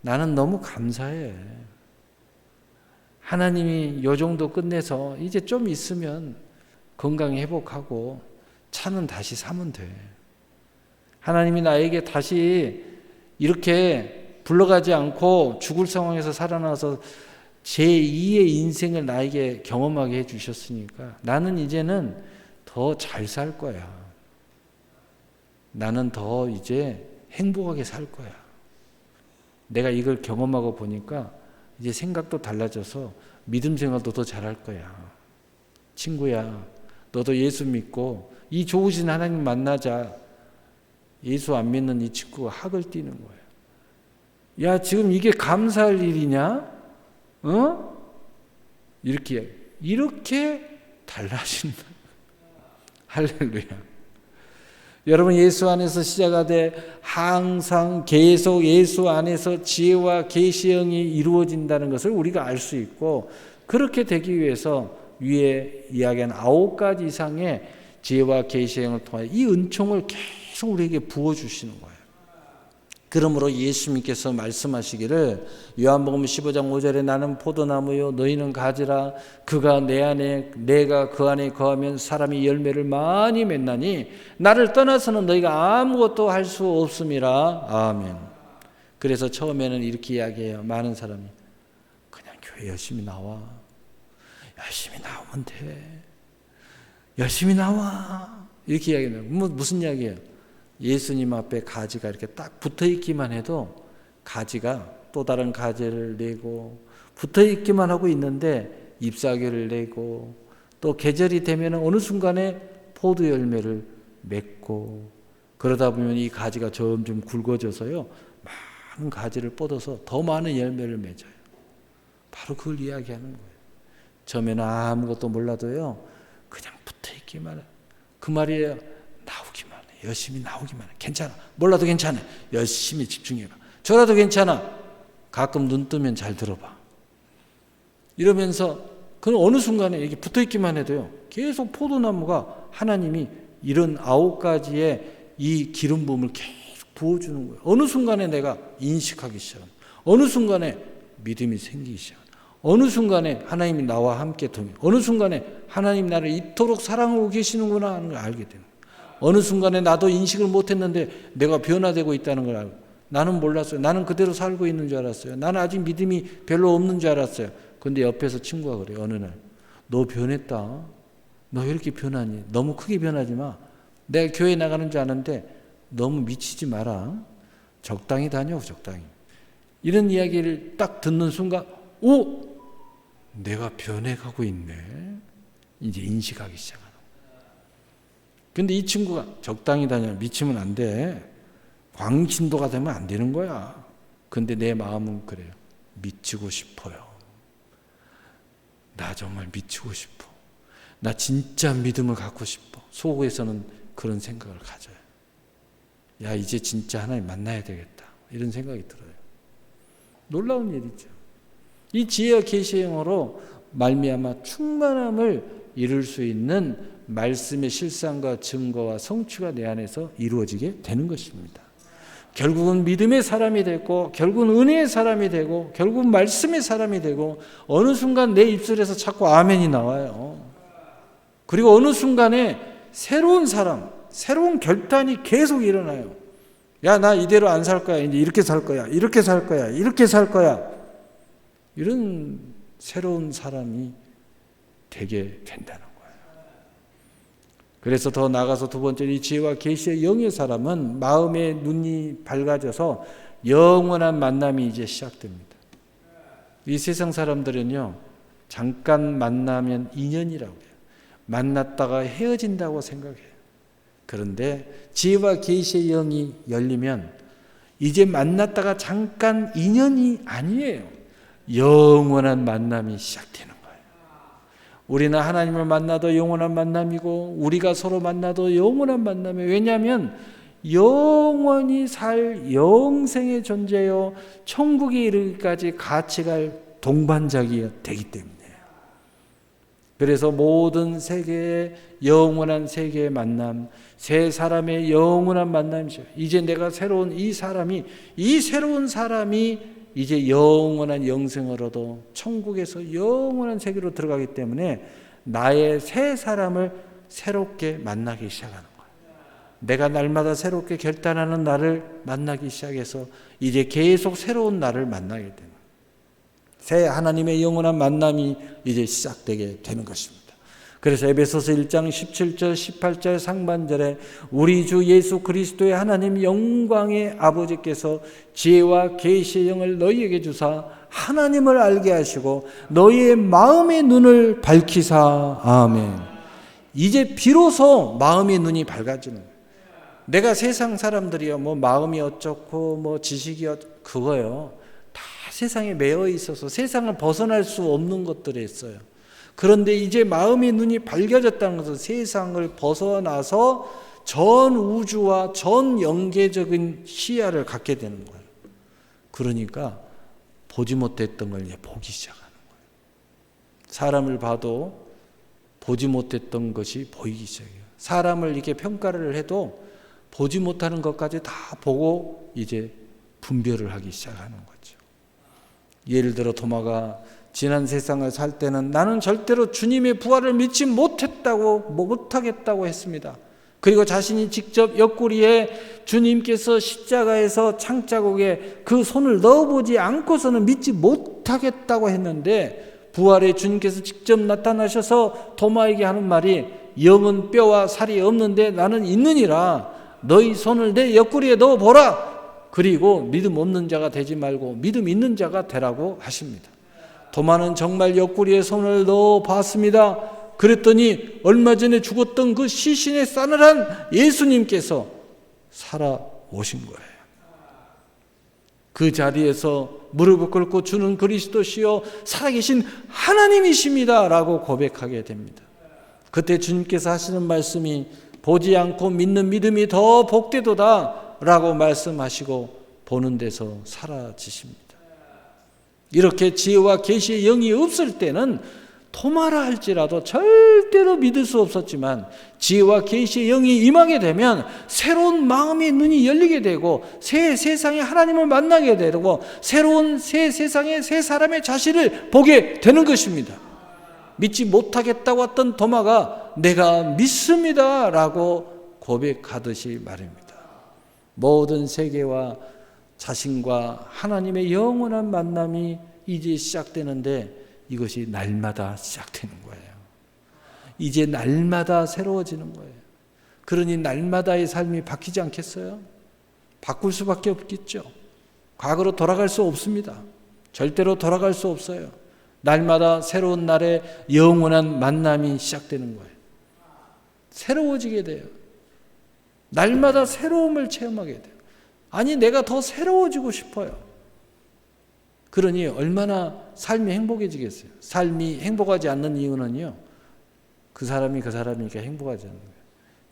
나는 너무 감사해. 하나님이 요 정도 끝내서 이제 좀 있으면 건강 회복하고 차는 다시 사면 돼. 하나님이 나에게 다시 이렇게 불러가지 않고 죽을 상황에서 살아나서 제2의 인생을 나에게 경험하게 해주셨으니까 나는 이제는 더 잘 살 거야. 나는 더 이제 행복하게 살 거야. 내가 이걸 경험하고 보니까 이제 생각도 달라져서 믿음 생활도 더 잘할 거야. 친구야, 너도 예수 믿고 이 좋으신 하나님 만나자. 예수 안 믿는 이 친구가 학을 띄는 거예요. 야, 지금 이게 감사할 일이냐? 이렇게 달라진다. 할렐루야. 여러분, 예수 안에서 시작하되 항상 계속 예수 안에서 지혜와 계시의 영이 이루어진다는 것을 우리가 알 수 있고, 그렇게 되기 위해서 위에 이야기한 9가지 이상의 지혜와 계시의 영을 통하여 이 은총을 계속 우리에게 부어주시는 거예요. 그러므로 예수님께서 말씀하시기를 요한복음 15장 5절에 나는 포도나무요 너희는 가지라 그가 내 안에 내가 그 안에 거하면 사람이 열매를 많이 맺나니 나를 떠나서는 너희가 아무것도 할 수 없음이라. 아멘. 그래서 처음에는 이렇게 이야기해요. 많은 사람이 그냥 교회 열심히 나와. 열심히 나오면 돼. 열심히 나와. 이렇게 이야기해요. 무슨 이야기예요? 예수님 앞에 가지가 이렇게 딱 붙어 있기만 해도 가지가 또 다른 가지를 내고 붙어 있기만 하고 있는데 잎사귀를 내고 또 계절이 되면 어느 순간에 포도 열매를 맺고 그러다 보면 이 가지가 점점 굵어져서요 많은 가지를 뻗어서 더 많은 열매를 맺어요. 바로 그걸 이야기하는 거예요. 처음에는 아무것도 몰라도요 그냥 붙어 있기만 해요. 그 말이에요. 나오기만 해. 열심히 나오기만 해. 괜찮아. 몰라도 괜찮아. 열심히 집중해봐. 저라도 괜찮아. 가끔 눈 뜨면 잘 들어봐. 이러면서 그 어느 순간에 이렇게 붙어있기만 해도요 계속 포도나무가 하나님이 이런 9가지의 이 기름 부음을 계속 부어주는 거예요. 어느 순간에 내가 인식하기 시작합니다. 어느 순간에 믿음이 생기기 시작합니다. 어느 순간에 하나님이 나와 함께 동행. 어느 순간에 하나님 나를 이토록 사랑하고 계시는구나 하는 걸 알게 되는 거예요. 어느 순간에 나도 인식을 못했는데 내가 변화되고 있다는 걸 알고. 나는 몰랐어요. 나는 그대로 살고 있는 줄 알았어요. 나는 아직 믿음이 별로 없는 줄 알았어요. 근데 옆에서 친구가 그래요. 어느 날 너 변했다. 너 왜 이렇게 변하니? 너무 크게 변하지 마. 내가 교회 나가는 줄 아는데 너무 미치지 마라. 적당히 다녀. 적당히. 이런 이야기를 딱 듣는 순간 오! 내가 변해가고 있네. 이제 인식하기 시작하는 거예요. 근데 이 친구가 적당히 다녀. 미치면 안 돼. 광신도가 되면 안 되는 거야. 근데 내 마음은 그래요. 미치고 싶어요. 나 정말 미치고 싶어. 나 진짜 믿음을 갖고 싶어. 속에서는 그런 생각을 가져요. 야, 이제 진짜 하나님 만나야 되겠다. 이런 생각이 들어요. 놀라운 일이죠. 이 지혜와 계시의 영으로 말미암아 충만함을 이룰 수 있는 말씀의 실상과 증거와 성취가 내 안에서 이루어지게 되는 것입니다. 결국은 믿음의 사람이 되고, 결국은 은혜의 사람이 되고, 결국은 말씀의 사람이 되고, 어느 순간 내 입술에서 자꾸 아멘이 나와요. 그리고 어느 순간에 새로운 사람, 새로운 결단이 계속 일어나요. 야, 나 이대로 안 살 거야. 이제 이렇게 살 거야. 이렇게 살 거야. 이렇게 살 거야. 이런 새로운 사람이 되게 된다는 거예요. 그래서 더 나아가서 두 번째, 이 지혜와 계시의 영의 사람은 마음의 눈이 밝아져서 영원한 만남이 이제 시작됩니다. 이 세상 사람들은요, 잠깐 만나면 인연이라고 해요. 만났다가 헤어진다고 생각해요. 그런데 지혜와 계시의 영이 열리면 이제 만났다가 잠깐 인연이 아니에요. 영원한 만남이 시작되는 거예요. 우리는 하나님을 만나도 영원한 만남이고, 우리가 서로 만나도 영원한 만남이에요. 왜냐하면 영원히 살 영생의 존재요, 천국에 이르기까지 같이 갈 동반자가 되기 때문에. 그래서 모든 세계의 영원한 세계의 만남, 세 사람의 영원한 만남이죠. 이제 내가 새로운 이 새로운 사람이 이제 영원한 영생을 얻어 천국에서 영원한 세계로 들어가기 때문에 나의 새 사람을 새롭게 만나기 시작하는 거예요. 내가 날마다 새롭게 결단하는 나를 만나기 시작해서 이제 계속 새로운 나를 만나게 되는 거예요. 새 하나님의 영원한 만남이 이제 시작되게 되는 것입니다. 그래서 에베소서 1장 17절 18절 상반절에 우리 주 예수 그리스도의 하나님 영광의 아버지께서 지혜와 계시의 영을 너희에게 주사 하나님을 알게 하시고 너희의 마음의 눈을 밝히사. 아멘. 이제 비로소 마음의 눈이 밝아지는 거예요. 내가 세상 사람들이요, 뭐 마음이 어쩌고 뭐 지식이 그거요, 다 세상에 매여 있어서 세상을 벗어날 수 없는 것들이 있어요. 그런데 이제 마음의 눈이 밝아졌다는 것은 세상을 벗어나서 전 우주와 전 영계적인 시야를 갖게 되는 거예요. 그러니까 보지 못했던 걸 이제 보기 시작하는 거예요. 사람을 봐도 보지 못했던 것이 보이기 시작해요. 사람을 이렇게 평가를 해도 보지 못하는 것까지 다 보고 이제 분별을 하기 시작하는 거죠. 예를 들어 도마가 지난 세상을 살 때는 나는 절대로 주님의 부활을 믿지 못하겠다고 했습니다. 그리고 자신이 직접 옆구리에 주님께서 십자가에서 창자국에 그 손을 넣어보지 않고서는 믿지 못하겠다고 했는데, 부활의 주님께서 직접 나타나셔서 도마에게 하는 말이 영은 뼈와 살이 없는데 나는 있느니라. 너희 손을 내 옆구리에 넣어보라. 그리고 믿음 없는 자가 되지 말고 믿음 있는 자가 되라고 하십니다. 도마는 정말 옆구리에 손을 넣어 봤습니다. 그랬더니 얼마 전에 죽었던 그 시신의 싸늘한 예수님께서 살아오신 거예요. 그 자리에서 무릎을 꿇고 주는 그리스도시요 살아계신 하나님이십니다 라고 고백하게 됩니다. 그때 주님께서 하시는 말씀이 보지 않고 믿는 믿음이 더 복되도다 라고 말씀하시고 보는 데서 사라지십니다. 이렇게 지혜와 계시의 영이 없을 때는 토마라 할지라도 절대로 믿을 수 없었지만, 지혜와 계시의 영이 임하게 되면 새로운 마음의 눈이 열리게 되고 새 세상에 하나님을 만나게 되고 새로운 새 세상에 새 사람의 자신을 보게 되는 것입니다. 믿지 못하겠다고 했던 도마가 내가 믿습니다 라고 고백하듯이 말입니다. 모든 세계와 자신과 하나님의 영원한 만남이 이제 시작되는데 이것이 날마다 시작되는 거예요. 이제 날마다 새로워지는 거예요. 그러니 날마다의 삶이 바뀌지 않겠어요? 바꿀 수밖에 없겠죠. 과거로 돌아갈 수 없습니다. 절대로 돌아갈 수 없어요. 날마다 새로운 날에 영원한 만남이 시작되는 거예요. 새로워지게 돼요. 날마다 새로움을 체험하게 돼요. 아니, 내가 더 새로워지고 싶어요. 그러니 얼마나 삶이 행복해지겠어요. 삶이 행복하지 않는 이유는요, 그 사람이니까 행복하지 않는 거예요.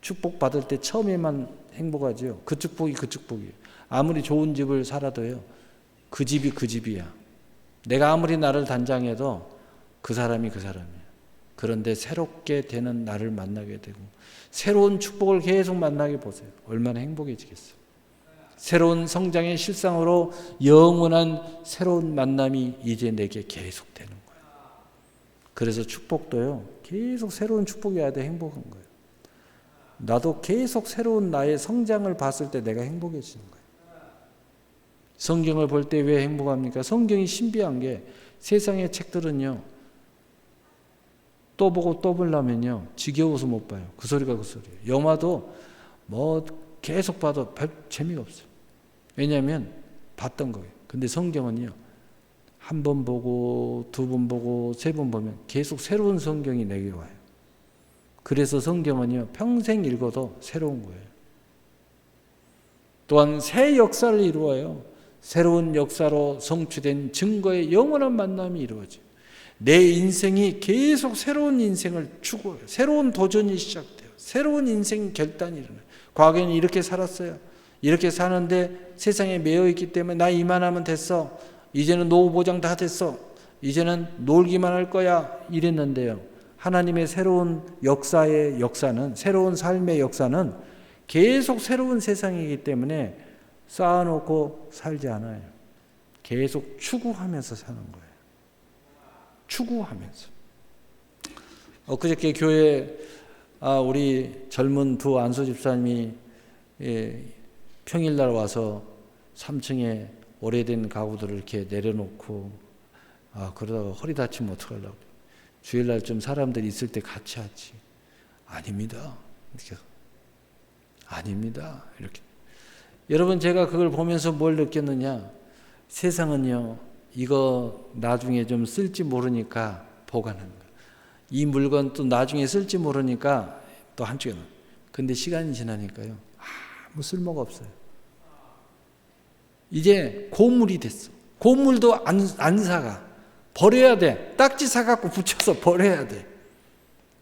축복받을 때 처음에만 행복하죠. 그 축복이 그 축복이에요. 아무리 좋은 집을 살아도요, 그 집이 그 집이야. 내가 아무리 나를 단장해도 그 사람이 그 사람이야. 그런데 새롭게 되는 나를 만나게 되고 새로운 축복을 계속 만나게 보세요. 얼마나 행복해지겠어요. 새로운 성장의 실상으로 영원한 새로운 만남이 이제 내게 계속 되는 거예요. 그래서 축복도요, 계속 새로운 축복이 와야 돼 행복한 거예요. 나도 계속 새로운 나의 성장을 봤을 때 내가 행복해지는 거예요. 성경을 볼 때 왜 행복합니까? 성경이 신비한 게 세상의 책들은요, 또 보고 또 보려면요, 지겨워서 못 봐요. 그 소리가 그 소리예요. 영화도 뭐 계속 봐도 별 재미가 없어요. 왜냐하면 봤던 거예요. 근데 성경은요, 한 번 보고 두 번 보고 세 번 보면 계속 새로운 성경이 내게 와요. 그래서 성경은요, 평생 읽어도 새로운 거예요. 또한 새 역사를 이루어요. 새로운 역사로 성취된 증거의 영원한 만남이 이루어져요. 내 인생이 계속 새로운 인생을 추구해요. 새로운 도전이 시작돼요. 새로운 인생 결단이 일어나요. 과거에는 이렇게 살았어요. 이렇게 사는데 세상에 매여 있기 때문에 나 이만하면 됐어. 이제는 노후 보장 다 됐어. 이제는 놀기만 할 거야. 이랬는데요. 하나님의 새로운 역사의 역사는, 새로운 삶의 역사는 계속 새로운 세상이기 때문에 쌓아놓고 살지 않아요. 계속 추구하면서 사는 거예요. 추구하면서. 엊그저께 교회에 우리 젊은 두 안수 집사님이 평일날 와서 3층에 오래된 가구들을 이렇게 내려놓고 그러다가 허리 다치면 어떡하려고. 주일날 좀 사람들이 있을 때 같이 하지. 아닙니다. 이렇게. 아닙니다. 이렇게. 여러분, 제가 그걸 보면서 뭘 느꼈느냐? 세상은요, 이거 나중에 좀 쓸지 모르니까 보관하는 거예요. 이 물건 또 나중에 쓸지 모르니까 또 한쪽에 놓아요. 근데 시간이 지나니까요, 아무 쓸모가 없어요. 이제 고물이 됐어. 고물도 안 사가. 버려야 돼. 딱지 사갖고 붙여서 버려야 돼.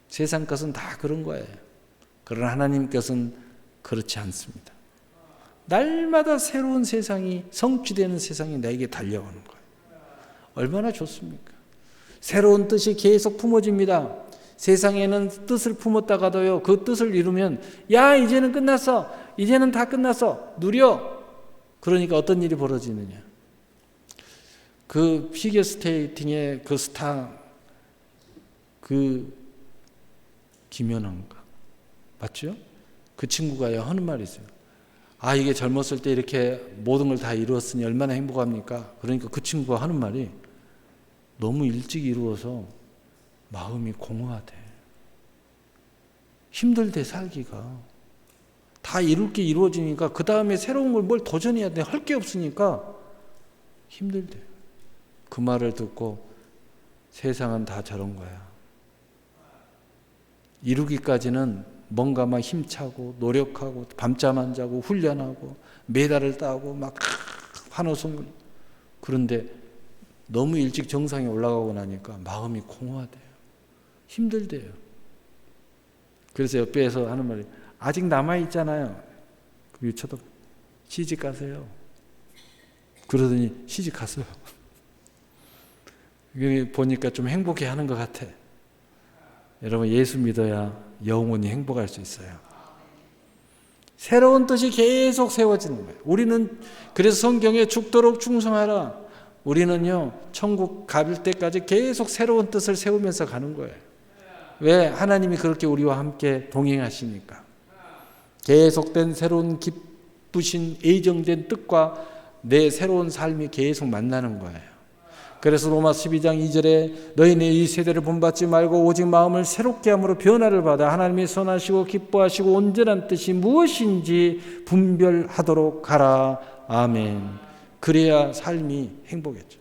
세상 것은 다 그런 거예요. 그러나 하나님 것은 그렇지 않습니다. 날마다 새로운 세상이, 성취되는 세상이 나에게 달려오는 거예요. 얼마나 좋습니까? 새로운 뜻이 계속 품어집니다. 세상에는 뜻을 품었다가도요, 그 뜻을 이루면 야, 이제는 끝났어. 이제는 다 끝났어. 누려. 그러니까 어떤 일이 벌어지느냐. 그 피겨 스케이팅의 그 스타, 그 김연아인가 맞죠? 그 친구가 하는 말이 있어요. 이게 젊었을 때 이렇게 모든 걸 다 이루었으니 얼마나 행복합니까? 그러니까 그 친구가 하는 말이, 너무 일찍 이루어서 마음이 공허하대. 힘들대, 살기가. 다 이룰 게 이루어지니까 그 다음에 새로운 걸 뭘 도전해야 돼. 할 게 없으니까 힘들대. 그 말을 듣고 세상은 다 저런 거야. 이루기까지는 뭔가 막 힘차고 노력하고 밤잠 안 자고 훈련하고 메달을 따고 막 환호성. 그런데 너무 일찍 정상에 올라가고 나니까 마음이 공허하대요. 힘들대요. 그래서 옆에서 하는 말이, 아직 남아있잖아요. 쳐도 시집 가세요. 그러더니 시집 갔어요. 보니까 좀 행복해하는 것 같아. 여러분, 예수 믿어야 영원히 행복할 수 있어요. 새로운 뜻이 계속 세워지는 거예요. 우리는 그래서 성경에 죽도록 충성하라. 우리는요, 천국 갈 때까지 계속 새로운 뜻을 세우면서 가는 거예요. 왜? 하나님이 그렇게 우리와 함께 동행하시니까. 계속된 새로운 기쁘신 애정된 뜻과 내 새로운 삶이 계속 만나는 거예요. 그래서 로마 12장 2절에 너희는 이 세대를 본받지 말고 오직 마음을 새롭게 함으로 변화를 받아 하나님이 선하시고 기뻐하시고 온전한 뜻이 무엇인지 분별하도록 하라. 아멘. 그래야 삶이 행복했죠.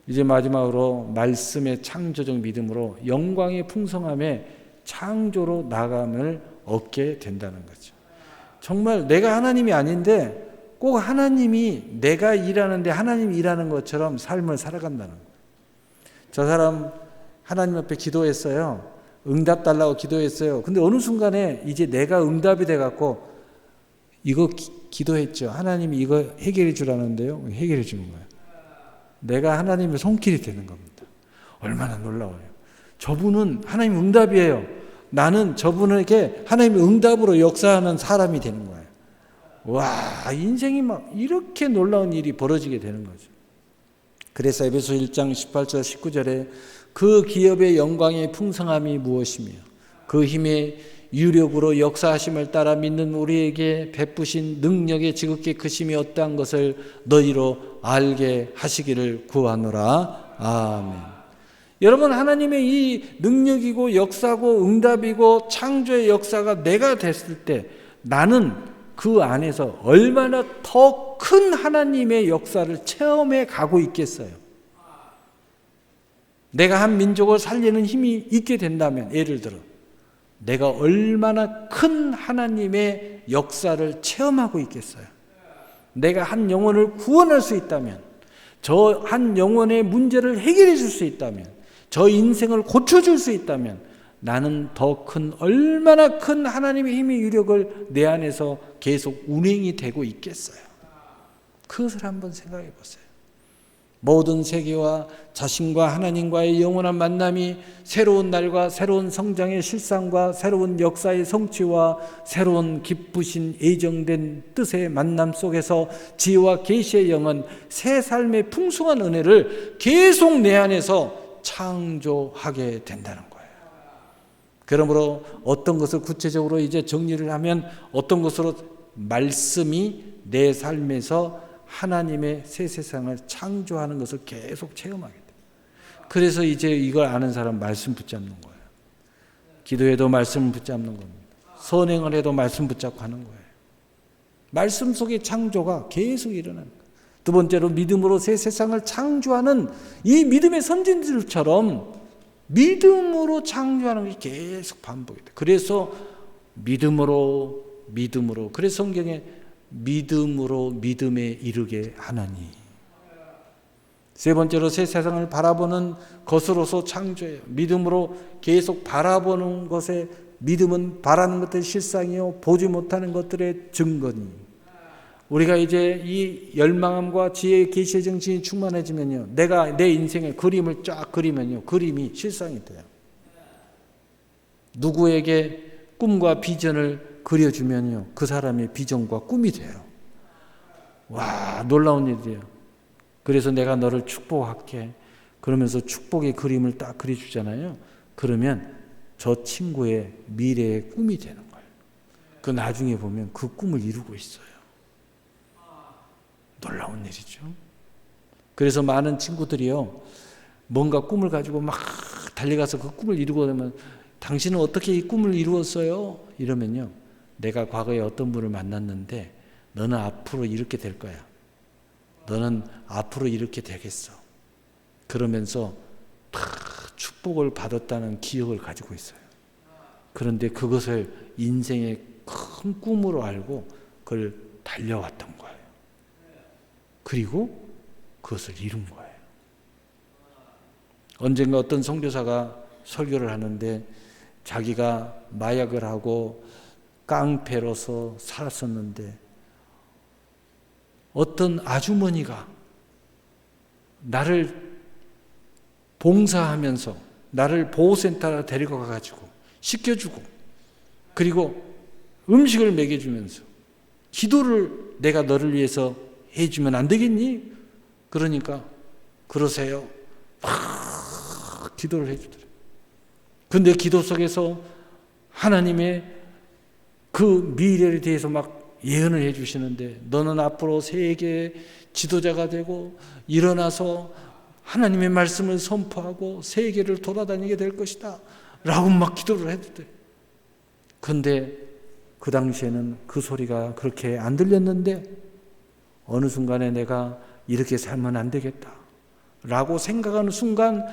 이제 마지막으로 말씀의 창조적 믿음으로 영광의 풍성함에 창조로 나감을 얻게 된다는 거죠. 정말 내가 하나님이 아닌데 꼭 하나님이 내가 일하는데 하나님이 일하는 것처럼 삶을 살아간다는 거예요. 저 사람 하나님 앞에 기도했어요. 응답 달라고 기도했어요. 근데 어느 순간에 이제 내가 응답이 돼갖고 이거 기도했죠. 하나님이 이거 해결해 주라는데요. 해결해 주는 거예요. 내가 하나님의 손길이 되는 겁니다. 얼마나 놀라워요. 저분은 하나님 응답이에요. 나는 저분에게 하나님의 응답으로 역사하는 사람이 되는 거예요. 와, 인생이 막 이렇게 놀라운 일이 벌어지게 되는 거죠. 그래서 에베소 1장 18절 19절에 그 기업의 영광의 풍성함이 무엇이며 그 힘의 유력으로 역사하심을 따라 믿는 우리에게 베푸신 능력의 지극히 크심이 어떠한 것을 너희로 알게 하시기를 구하노라. 아멘. 여러분, 하나님의 이 능력이고 역사고 응답이고 창조의 역사가 내가 됐을 때 나는 그 안에서 얼마나 더 큰 하나님의 역사를 체험해 가고 있겠어요. 내가 한 민족을 살리는 힘이 있게 된다면, 예를 들어 내가 얼마나 큰 하나님의 역사를 체험하고 있겠어요. 내가 한 영혼을 구원할 수 있다면, 저 한 영혼의 문제를 해결해 줄 수 있다면, 저 인생을 고쳐줄 수 있다면 나는 더 큰, 얼마나 큰 하나님의 힘의 유력을 내 안에서 계속 운행이 되고 있겠어요. 그것을 한번 생각해 보세요. 모든 세계와 자신과 하나님과의 영원한 만남이 새로운 날과 새로운 성장의 실상과 새로운 역사의 성취와 새로운 기쁘신 예정된 뜻의 만남 속에서 지혜와 계시의 영은 새 삶의 풍성한 은혜를 계속 내 안에서 창조하게 된다는 거예요. 그러므로 어떤 것을 구체적으로 이제 정리를 하면 어떤 것으로 말씀이 내 삶에서 하나님의 새 세상을 창조하는 것을 계속 체험하게 돼요. 그래서 이제 이걸 아는 사람 말씀 붙잡는 거예요. 기도해도 말씀 붙잡는 겁니다. 선행을 해도 말씀 붙잡고 하는 거예요. 말씀 속의 창조가 계속 일어나는 거예요. 두 번째로 믿음으로 새 세상을 창조하는 이 믿음의 선진들처럼 믿음으로 창조하는 것이 계속 반복이 돼요. 그래서 믿음으로 그래서 성경에 믿음으로 믿음에 이르게 하나니. 세 번째로 새 세상을 바라보는 것으로서 창조해요. 믿음으로 계속 바라보는 것에, 믿음은 바라는 것들의 실상이요 보지 못하는 것들의 증거니. 우리가 이제 이 열망함과 지혜의 계시의 정신이 충만해지면요, 내가 내 인생의 그림을 쫙 그리면요, 그림이 실상이 돼요. 누구에게 꿈과 비전을 그려주면요, 그 사람의 비전과 꿈이 돼요. 와, 놀라운 일이에요. 그래서 내가 너를 축복할게. 그러면서 축복의 그림을 딱 그려주잖아요. 그러면 저 친구의 미래의 꿈이 되는 거예요. 그 나중에 보면 그 꿈을 이루고 있어요. 놀라운 일이죠. 그래서 많은 친구들이요, 뭔가 꿈을 가지고 막 달려가서 그 꿈을 이루고 나면, 당신은 어떻게 이 꿈을 이루었어요? 이러면요, 내가 과거에 어떤 분을 만났는데 너는 앞으로 이렇게 될 거야. 너는 앞으로 이렇게 되겠어. 그러면서 다 축복을 받았다는 기억을 가지고 있어요. 그런데 그것을 인생의 큰 꿈으로 알고 그걸 달려왔던 거예요. 그리고 그것을 이룬 거예요. 언젠가 어떤 선교사가 설교를 하는데 자기가 마약을 하고 깡패로서 살았었는데 어떤 아주머니가 나를 봉사하면서 나를 보호센터로 데리고 가가지고 씻겨주고 그리고 음식을 먹여주면서 기도를 내가 너를 위해서 해주면 안 되겠니? 그러니까 그러세요. 막 기도를 해주더래요. 근데 기도 속에서 하나님의 그 미래에 대해서 막 예언을 해주시는데 너는 앞으로 세계의 지도자가 되고 일어나서 하나님의 말씀을 선포하고 세계를 돌아다니게 될 것이다 라고 막 기도를 해주더래요. 근데 그 당시에는 그 소리가 그렇게 안 들렸는데 어느 순간에 내가 이렇게 살면 안 되겠다 라고 생각하는 순간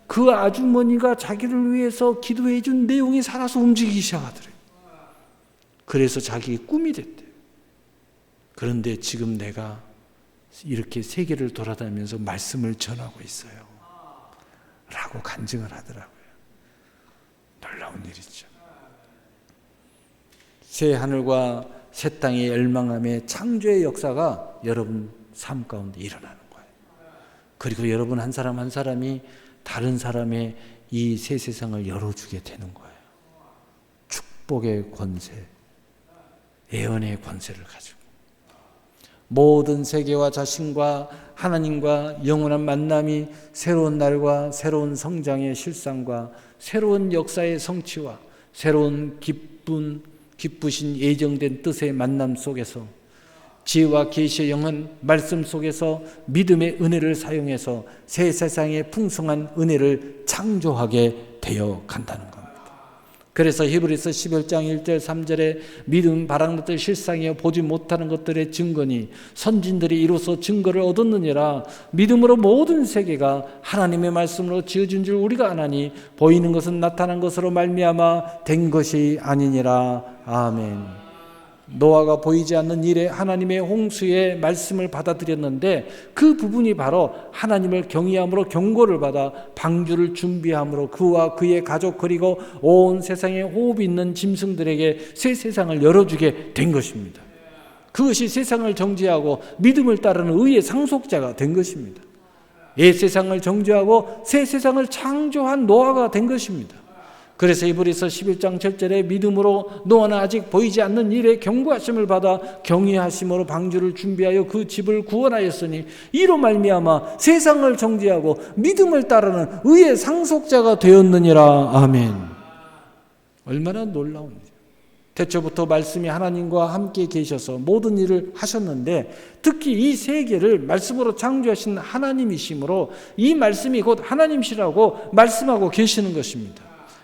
그 아주머니가 자기를 위해서 기도해 준 내용이 살아서 움직이기 시작하더래요. 그래서 자기 꿈이 됐대요. 그런데 지금 내가 이렇게 세계를 돌아다니면서 말씀을 전하고 있어요 라고 간증을 하더라고요. 놀라운 일이죠. 새 하늘과 새 땅의 열망함의 창조의 역사가 여러분 삶 가운데 일어나는 거예요. 그리고 여러분 한 사람 한 사람이 다른 사람의 이 새 세상을 열어주게 되는 거예요. 축복의 권세, 예언의 권세를 가지고 모든 세계와 자신과 하나님과 영원한 만남이 새로운 날과 새로운 성장의 실상과 새로운 역사의 성취와 새로운 기쁘신 예정된 뜻의 만남 속에서 지혜와 계시의 영은 말씀 속에서 믿음의 은혜를 사용해서 새 세상의 풍성한 은혜를 창조하게 되어 간다는 겁니다. 그래서 히브리서 11장 1절 3절에 믿음 바라는 실상이여 보지 못하는 것들의 증거니 선진들이 이로써 증거를 얻었느니라. 믿음으로 모든 세계가 하나님의 말씀으로 지어진 줄 우리가 아나니 보이는 것은 나타난 것으로 말미암아 된 것이 아니니라. 아멘. 노아가 보이지 않는 일에 하나님의 홍수의 말씀을 받아들였는데 그 부분이 바로 하나님을 경외함으로 경고를 받아 방주를 준비함으로 그와 그의 가족 그리고 온 세상에 호흡이 있는 짐승들에게 새 세상을 열어주게 된 것입니다. 그것이 세상을 정죄하고 믿음을 따르는 의의 상속자가 된 것입니다. 옛 세상을 정죄하고 새 세상을 창조한 노아가 된 것입니다. 그래서 히브리서 11장 7절에 믿음으로 노아는 아직 보이지 않는 일에 경고하심을 받아 경외하심으로 방주를 준비하여 그 집을 구원하였으니 이로 말미암아 세상을 정죄하고 믿음을 따르는 의의 상속자가 되었느니라. 아멘. 얼마나 놀라운 일이에요. 태초부터 말씀이 하나님과 함께 계셔서 모든 일을 하셨는데 특히 이 세계를 말씀으로 창조하신 하나님이시므로 이 말씀이 곧 하나님이시라고 말씀하고 계시는 것입니다.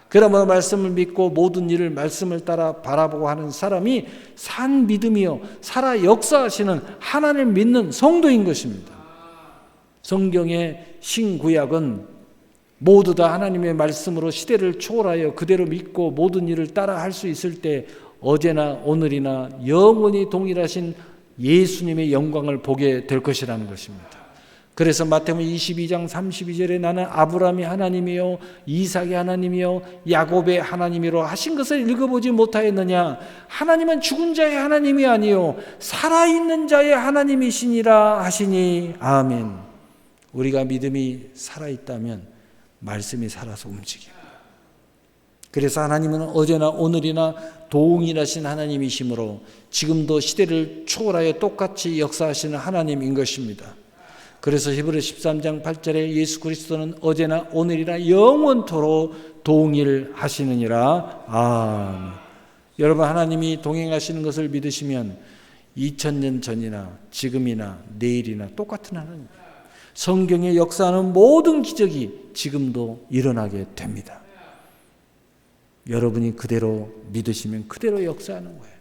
그러므로 말씀을 믿고 모든 일을 말씀을 따라 바라보고 하는 사람이 산 믿음이요 살아 역사하시는 하나님을 믿는 성도인 것입니다. 성경의 신구약은 모두 다 하나님의 말씀으로 시대를 초월하여 그대로 믿고 모든 일을 따라 할 수 있을 때 어제나 오늘이나 영원히 동일하신 예수님의 영광을 보게 될 것이라는 것입니다. 그래서 마태복음 22장 32절에 나는 아브라함의 하나님이요 이삭의 하나님이요 야곱의 하나님이로 하신 것을 읽어보지 못하였느냐. 하나님은 죽은 자의 하나님이 아니요 살아있는 자의 하나님이시니라 하시니. 아멘. 우리가 믿음이 살아있다면 말씀이 살아서 움직여요. 그래서 하나님은 어제나 오늘이나 동일하신 하나님이시므로 지금도 시대를 초월하여 똑같이 역사하시는 하나님인 것입니다. 그래서 히브리서 13장 8절에 예수 그리스도는 어제나 오늘이나 영원토록 동일하시느니라. 아멘. 여러분 하나님이 동행하시는 것을 믿으시면 2000년 전이나 지금이나 내일이나 똑같은 하나님. 성경의 역사하는 모든 기적이 지금도 일어나게 됩니다. 여러분이 그대로 믿으시면 그대로 역사하는 거예요.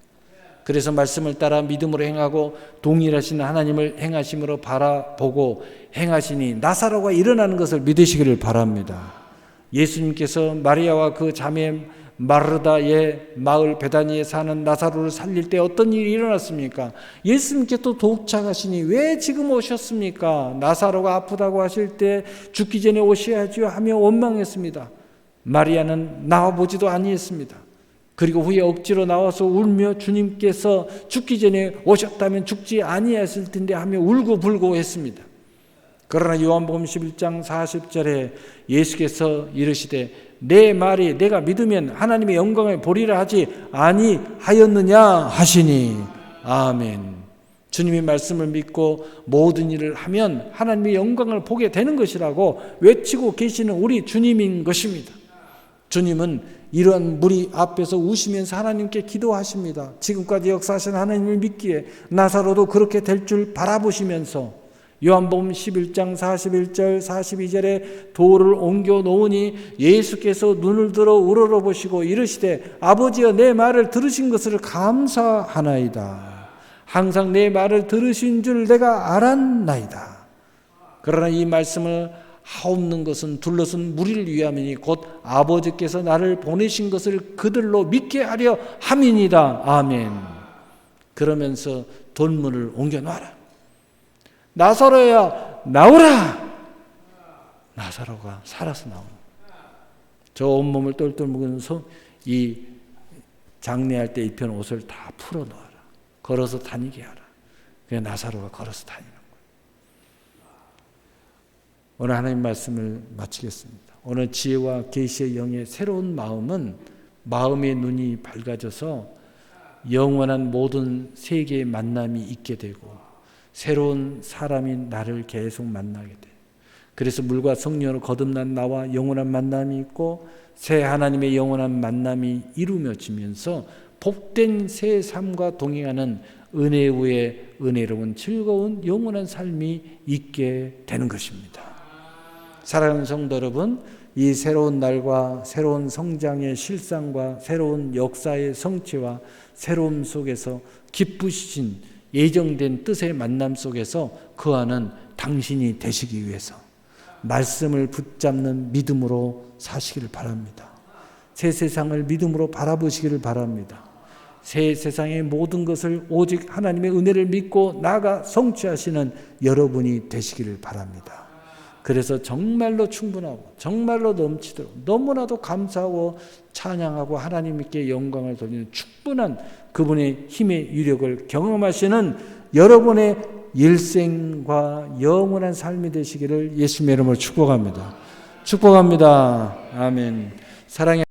그래서 말씀을 따라 믿음으로 행하고 동일하신 하나님을 행하심으로 바라보고 행하시니 나사로가 일어나는 것을 믿으시기를 바랍니다. 예수님께서 마리아와 그 자매 마르다의 마을 베다니에 사는 나사로를 살릴 때 어떤 일이 일어났습니까? 예수님께서 도착하시니 왜 지금 오셨습니까? 나사로가 아프다고 하실 때 죽기 전에 오셔야지요 하며 원망했습니다. 마리아는 나와보지도 아니했습니다. 그리고 후에 억지로 나와서 울며 주님께서 죽기 전에 오셨다면 죽지 아니했을 텐데 하며 울고불고 했습니다. 그러나 요한복음 11장 40절에 예수께서 이르시되 내 말이 내가 믿으면 하나님의 영광을 보리라 하지 아니하였느냐 하시니. 아멘. 주님의 말씀을 믿고 모든 일을 하면 하나님의 영광을 보게 되는 것이라고 외치고 계시는 우리 주님인 것입니다. 주님은 이러한 무리 앞에서 우시면서 하나님께 기도하십니다. 지금까지 역사하신 하나님을 믿기에 나사로도 그렇게 될 줄 바라보시면서 요한복음 11장 41절 42절에 돌을 옮겨 놓으니 예수께서 눈을 들어 우러러보시고 이르시되 아버지여 내 말을 들으신 것을 감사하나이다. 항상 내 말을 들으신 줄 내가 알았나이다. 그러나 이 말씀을 하옵는 것은 둘러쓴 무리를 위함이니 곧 아버지께서 나를 보내신 것을 그들로 믿게 하려 함이니라. 아멘. 그러면서 돌문을 옮겨 놔라. 나사로야 나오라. 나사로가 살아서 나옵니다. 저 온몸을 똘똘 묵은 이 장례할 때 입혀놓은 옷을 다 풀어놓아라. 걸어서 다니게 하라. 그냥 나사로가 걸어서 다니는 거예요. 오늘 하나님 말씀을 마치겠습니다. 오늘 지혜와 계시의 영의 새로운 마음은 마음의 눈이 밝아져서 영원한 모든 세계의 만남이 있게 되고 새로운 사람이 나를 계속 만나게 돼요. 그래서 물과 성령으로 거듭난 나와 영원한 만남이 있고 새 하나님의 영원한 만남이 이루어지면서 복된 새 삶과 동행하는 은혜 위에 은혜로운 즐거운 영원한 삶이 있게 되는 것입니다. 사랑하는 성도 여러분, 이 새로운 날과 새로운 성장의 실상과 새로운 역사의 성취와 새로움 속에서 기쁘신 예정된 뜻의 만남 속에서 거하는 당신이 되시기 위해서 말씀을 붙잡는 믿음으로 사시기를 바랍니다. 새 세상을 믿음으로 바라보시기를 바랍니다. 새 세상의 모든 것을 오직 하나님의 은혜를 믿고 나아가 성취하시는 여러분이 되시기를 바랍니다. 그래서 정말로 충분하고 정말로 넘치도록 너무나도 감사하고 찬양하고 하나님께 영광을 돌리는 충분한 그분의 힘의 유력을 경험하시는 여러분의 일생과 영원한 삶이 되시기를 예수님의 이름으로 축복합니다. 축복합니다. 아멘. 사랑의